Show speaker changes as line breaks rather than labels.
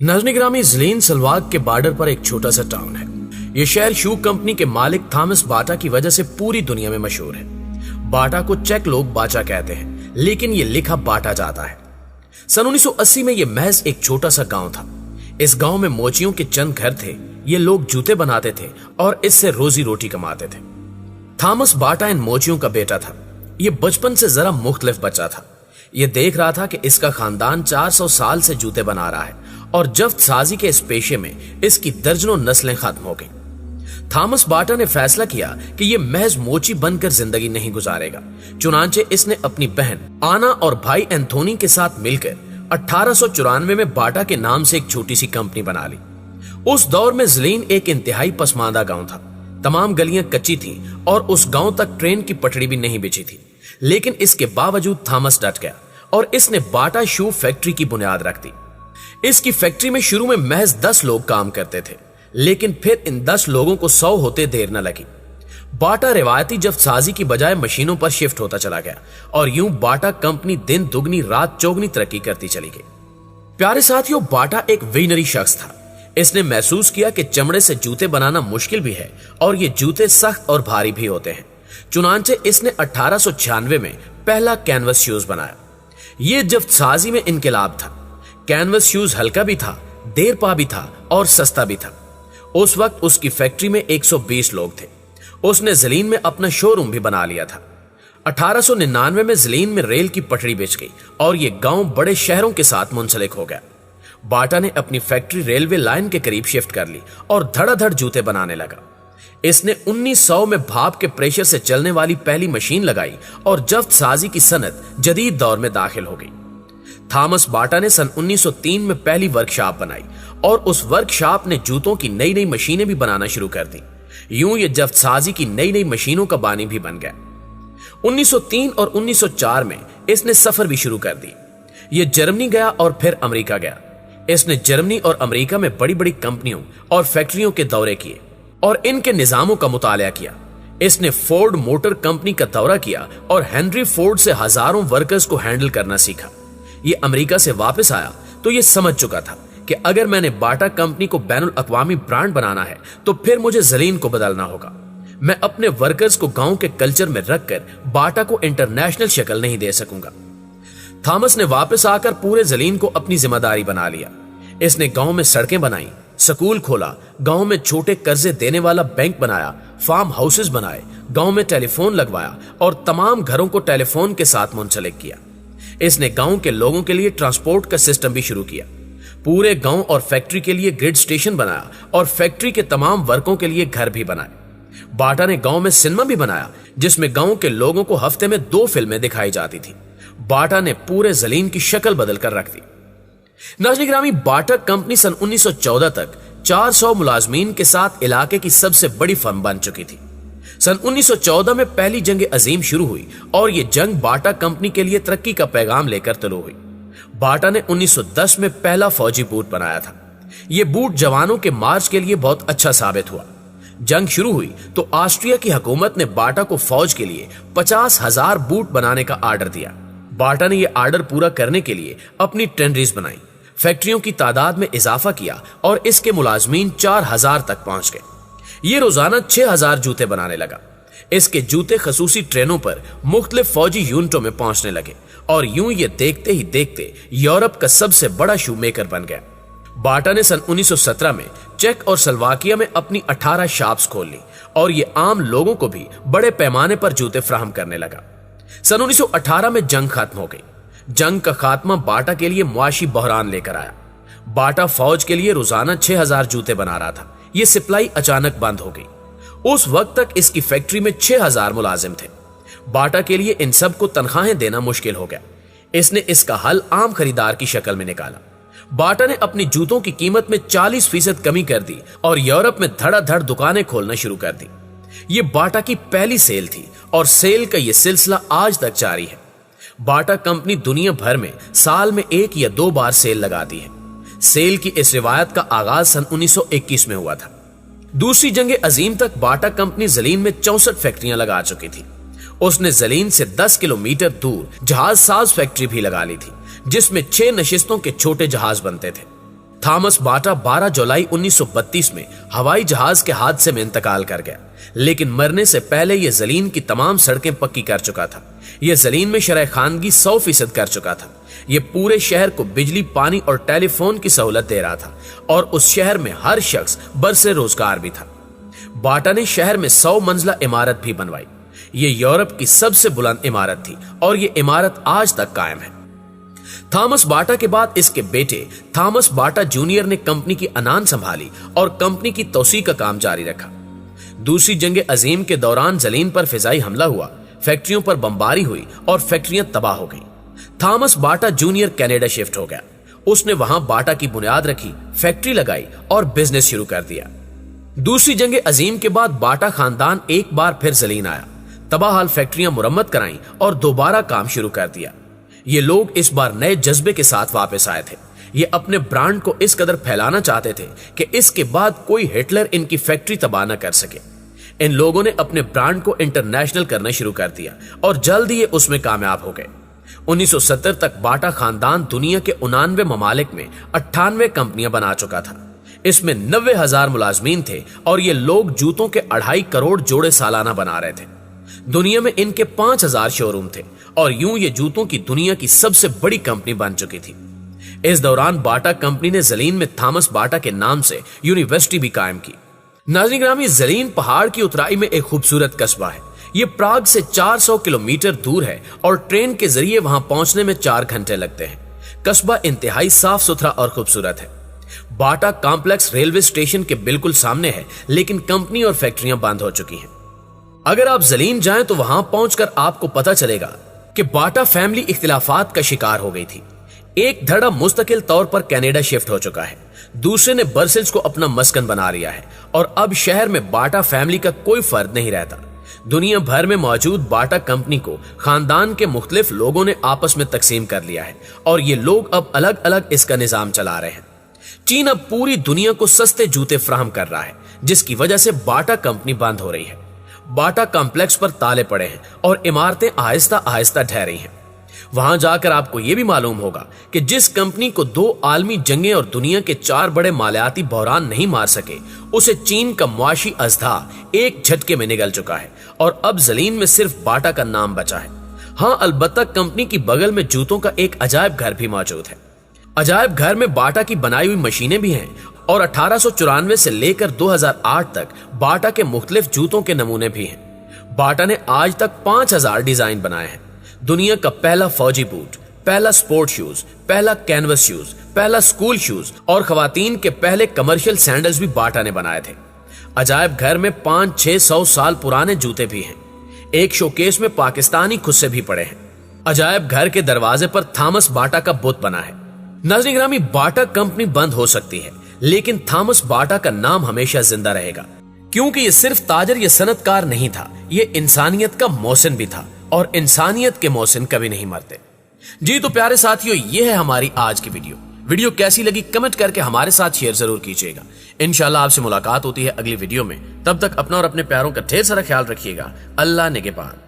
नाज़रीन ग्रामी, ज़लीन सलवाक के बॉर्डर पर एक छोटा सा टाउन है। यह शहर शू कंपनी के मालिक थॉमस बाटा की वजह से पूरी दुनिया में मशहूर है। बाटा को चेक लोग बाचा कहते हैं, लेकिन यह लिखा बाटा जाता है। सन 1980 में यह महज एक छोटा सा गांव था। इस गांव में मोचियों के चंद घर थे। ये लोग जूते बनाते थे और इससे रोजी रोटी कमाते थे। थॉमस बाटा इन मोचियों का बेटा था। यह बचपन से जरा मुख्तलिफ बच्चा था। यह देख रहा था कि इसका खानदान 400 साल से जूते बना रहा है और जफ्त साजी के इस पेशे में इसकी दर्जनों नस्लें खत्म हो गईं। थॉमस बाटा ने फैसला किया कि यह महज मोची बनकर जिंदगी नहीं गुजारेगा। चुनांचे इसने अपनी बहन आना और भाई एंथोनी के साथ मिलकर 1894 में बाटा के नाम से एक छोटी सी कंपनी बना ली। उस दौर में ज़लीन एक इंतहाई पसमानदा गांव था। तमाम गलियां कच्ची थीं और उस गांव तक ट्रेन की पटड़ी भी नहीं बिछी थी। लेकिन इसके बावजूद थॉमस डट गया और इसने बाटा शू फैक्ट्री की बुनियाद रख दी। इसकी फैक्ट्री में शुरू में महज 10 लोग काम करते थे, लेकिन फिर इन 10 लोगों को 100 होते देर न लगी। बाटा रिवायती जफ्त साजी की बजाय मशीनों पर शिफ्ट होता चला गया और यूं बाटा कंपनी दिन दुगनी रात चौगनी तरक्की करती चली गई। प्यारे साथियों, बाटा एक विजनरी शख्स था। इसने महसूस किया कि चमड़े से जूते बनाना मुश्किल भी है और ये जूते सख्त और भारी भी होते हैं। चुनांचे इसने 1896 में पहला कैनवस शूज बनाया। यह जफ्त साजी में इनकलाब था। कैनवस शूज हल्का भी था, देर पा भी था और सस्ता भी था। उस वक्त उसकी फैक्ट्री में 120 लोग थे। उसने ज़लीन में अपना शोरूम भी बना लिया था। 1899 में ज़लीन में रेल की पटड़ी बिछ गई और यह गांव बड़े शहरों के साथ मुंसलिक हो गया। बाटा ने अपनी फैक्ट्री रेलवे लाइन के करीब शिफ्ट कर ली और धड़ाधड़ जूते बनाने लगा। इसने 1900 में भाप के प्रेशर से चलने वाली पहली मशीन लगाई और जफ्त साजी की सनत जदीद दौर में दाखिल हो गई। थॉमस बाटा ने सन 1903 में पहली वर्कशॉप बनाई और उस वर्कशॉप ने जूतों की नई नई मशीनें भी बनाना शुरू कर दी। यूं ये जफ्त साजी की नई नई मशीनों का बानी भी बन गया। 1903 और 1904 में इसने सफर भी शुरू कर दी। ये जर्मनी गया और फिर अमेरिका गया। इसने जर्मनी और अमेरिका में बड़ी बड़ी कंपनियों और फैक्ट्रियों के दौरे किए और इनके निजामों का मुताला किया। इसने फोर्ड मोटर कंपनी का दौरा किया और हेनरी फोर्ड से हजारों वर्कर्स को हैंडल करना सीखा। ये अमेरिका से वापस आया तो ये समझ चुका था कि अगर मैंने बाटा कंपनी को बैनुल अक़वामी ब्रांड बनाना है तो फिर मुझे ज़लीन को बदलना होगा। मैं अपने वर्कर्स को गांव के कल्चर में रखकर बाटा को इंटरनेशनल शक्ल नहीं दे सकूंगा। थॉमस ने वापस आकर पूरे ज़लीन को अपनी जिम्मेदारी बना लिया। इसने गांव में सड़कें बनाई, स्कूल खोला, गांव में छोटे कर्जे देने वाला बैंक बनाया, फार्म हाउसेस बनाए, गांव में टेलीफोन लगवाया और तमाम घरों को टेलीफोन के साथ मुंसलिक किया। इसने गांव के लोगों के लिए ट्रांसपोर्ट का सिस्टम भी शुरू किया। पूरे गांव और फैक्ट्री के लिए ग्रिड स्टेशन बनाया और फैक्ट्री के तमाम वर्कों के लिए घर भी बनाए। बाटा ने गांव में सिनेमा भी बनाया जिसमें गांव के लोगों को हफ्ते में 2 फिल्में दिखाई जाती थी। बाटा ने पूरे ज़लीन की शक्ल बदल कर रख दी। नाज़रीन ग्रामी, बाटा कंपनी सन 1914 तक 400 मुलाजमीन के साथ इलाके की सबसे बड़ी फर्म बन चुकी थी। सन 1914 में पहली जंग अजीम शुरू हुई और यह जंग बाटा कंपनी के लिए तरक्की का पैगाम लेकर तुलू हुई। बाटा ने 1910 में पहला फौजी बूट बनाया था। यह बूट जवानों के मार्च के लिए बहुत अच्छा साबित हुआ। जंग शुरू हुई तो ऑस्ट्रिया की हुकूमत ने बाटा को फौज के लिए 50,000 बूट बनाने का आर्डर दिया। बाटा ने यह आर्डर पूरा करने के लिए अपनी टेंडरीज बनाई, फैक्ट्रियों की तादाद में इजाफा किया और इसके मुलाजमीन 4000 तक पहुंच गए। ये रोजाना 6000 जूते बनाने लगा। इसके जूते खसूसी ट्रेनों पर मुख्तलिफ फौजी यूनिटों में पहुंचने लगे और यूं ये देखते ही देखते यूरोप का सबसे बड़ा शू मेकर बन गया। बाटा ने सन 1917 में चेक और स्लोवाकिया में अपनी 18 शॉप्स खोल ली और ये आम लोगों को भी बड़े पैमाने पर जूते फराहम करने लगा। सन 1918 में जंग खत्म हो गई। जंग का खात्मा बाटा के लिए मुआशी बहरान लेकर आया। बाटा फौज के लिए रोजाना 6000 जूते बना रहा था। यह सप्लाई अचानक बंद हो गई। उस वक्त तक इसकी फैक्ट्री में 6000 मुलाजिम थे। बाटा के लिए इन सब को तनख्वाहें देना मुश्किल हो गया। इसने इसका हल आम खरीदार की शक्ल में निकाला। बाटा ने अपनी जूतों की कीमत में 40% कमी कर दी और यूरोप में धड़ाधड़ दुकानें खोलना शुरू कर दी। यह बाटा की पहली सेल थी और सेल का यह सिलसिला आज तक जारी है। बाटा कंपनी दुनिया भर में साल में 1 या 2 बार सेल लगाती है। सेल की इस रिवायत का आगाज सन 1921 में हुआ था। दूसरी जंग अजीम तक बाटा कंपनी ज़लीन में 64 फैक्ट्रियां लगा चुकी थी। उसने ज़लीन से 10 किलोमीटर दूर जहाज साज फैक्ट्री भी लगा ली थी जिसमें 6 नशिस्तों के छोटे जहाज बनते थे। थॉमस बाटा 12 जुलाई 1932 में हवाई जहाज के हादसे में इंतकाल कर गया, लेकिन मरने से पहले यह ज़लीन की तमाम सड़कें पक्की कर चुका था। यह ज़लीन में शरह खानगी 100% कर चुका था। यह पूरे शहर को बिजली, पानी और टेलीफोन की सहूलत दे रहा था और उस शहर में हर शख्स बरसे रोजगार भी था। बाटा ने शहर में 100 मंजिला इमारत भी बनवाई। यह यूरोप की सबसे बुलंद इमारत थी और यह इमारत आज तक कायम है। थॉमस बाटा के बाद इसके बेटे थॉमस बाटा जूनियर ने कंपनी की अनान संभाली और कंपनी की तोसी का काम जारी रखा। दूसरी जंग अजीम के दौरान ज़लीन पर फिजाई हमला हुआ, फैक्ट्रियों पर बमबारी हुई और फैक्ट्रियां तबाह हो गईं। थॉमस बाटा जूनियर कनाडा शिफ्ट हो गया। उसने वहां बाटा की बुनियाद रखी, फैक्ट्री लगाई और बिजनेस शुरू कर दिया। दूसरी जंग अजीम के बाद बाटा खानदान एक बार फिर ज़लीन आया, तबाहाल फैक्ट्रियां मुरम्मत कराईं और दोबारा काम शुरू कर दिया। ये लोग इस बार नए जज्बे के साथ वापस आए थे। ये अपने ब्रांड को इस कदर फैलाना चाहते थे कि इसके बाद कोई हिटलर इनकी फैक्ट्री तबाह न कर सके। इन लोगों ने अपने ब्रांड को इंटरनेशनल करना शुरू कर दिया और जल्द ही ये उसमें कामयाब हो गए। 1970 तक बाटा खानदान दुनिया के 99 ममालिक में 98 कंपनियां बना चुका था। इसमें 90,000 मुलाजमीन थे और ये लोग जूतों के 2.5 करोड़ जोड़े सालाना बना रहे थे। दुनिया में इनके 5,000 शोरूम थे और यूं ये जूतों की दुनिया की सबसे बड़ी कंपनी बन चुकी थी। इस दौरान बाटा कंपनी ने ज़लीन में थॉमस बाटा के नाम से यूनिवर्सिटी भी कायम की। नाज़रीन ग्रामी, ज़लीन पहाड़ की उतराई में एक खूबसूरत कस्बा है। ये प्राग से 400 किलोमीटर दूर है और ट्रेन के जरिए वहां पहुंचने में 4 घंटे लगते हैं। कस्बा इंतहाई साफ सुथरा और खूबसूरत है। बाटा कॉम्प्लेक्स रेलवे स्टेशन के बिल्कुल सामने है, लेकिन कंपनी और फैक्ट्रियां बंद हो चुकी हैं। अगर आप ज़लीन जाएं तो वहां पहुंचकर आपको पता चलेगा कि बाटा फैमिली इख्तिलाफात का शिकार हो गई थी। एक धड़ा मुस्तकिल तौर पर कनाडा शिफ्ट हो चुका है, दूसरे ने ब्रसेल्स को अपना मस्कन बना लिया है और अब शहर में बाटा फैमिली का कोई फर्द नहीं रहता। दुनिया भर में मौजूद बाटा कंपनी को खानदान के मुख्तलिफ लोगों ने आपस में तकसीम कर लिया है और ये लोग अब अलग अलग इसका निजाम चला रहे हैं। चीन अब पूरी दुनिया को सस्ते जूते फराहम कर रहा है, जिसकी वजह से बाटा कंपनी बंद हो रही है। बाटा कॉम्प्लेक्स पर ताले पड़े हैं और इमारतें आहिस्ता आहिस्ता ढह रही हैं। वहां जाकर आपको यह भी मालूम होगा कि जिस कंपनी को 2 आलमी जंगें और दुनिया के 4 बड़े मालियाती बहरान नहीं मार सके, उसे चीन का मुआशी अजदा एक झटके में निगल चुका है और अब ज़लीन में सिर्फ बाटा का नाम बचा है। हाँ, अलबत्ता कंपनी की बगल में जूतों का एक अजायब घर भी मौजूद है। अजायब घर में बाटा की बनाई हुई मशीनें भी हैं और 1894 से लेकर 2008 तक बाटा के मुख्तलिफ जूतों के नमूने भी हैं। बाटा ने आज तक 5000 डिजाइन बनाए हैं। दुनिया का पहला फौजी बूट, पहला स्पोर्ट शूज, पहला कैनवस शूज, पहला स्कूल शूज और खवातीन के पहले कमर्शियल सैंडल्स भी बाटा ने बनाए थे। अजायब घर में 500-600 साल पुराने जूते भी हैं। एक शोकेस में पाकिस्तानी खुस्से भी पड़े हैं। अजायब घर के दरवाजे पर थॉमस बाटा का बुत बना है। नाज़रीन ग्रामी, बाटा कंपनी बंद हो सकती है, लेकिन थॉमस बाटा का नाम हमेशा जिंदा रहेगा, क्योंकि ये सिर्फ ताजर या सनतकार नहीं था, ये इंसानियत का मोहसिन भी था और इंसानियत के मोहसिन कभी नहीं मरते। जी तो प्यारे साथियों, ये है हमारी आज की वीडियो कैसी लगी कमेंट करके हमारे साथ शेयर जरूर कीजिएगा। इंशाल्लाह आपसे मुलाकात होती है अगली वीडियो में। तब तक अपना और अपने प्यारों का ढेर सारा ख्याल रखिएगा। अल्लाह निगहबान।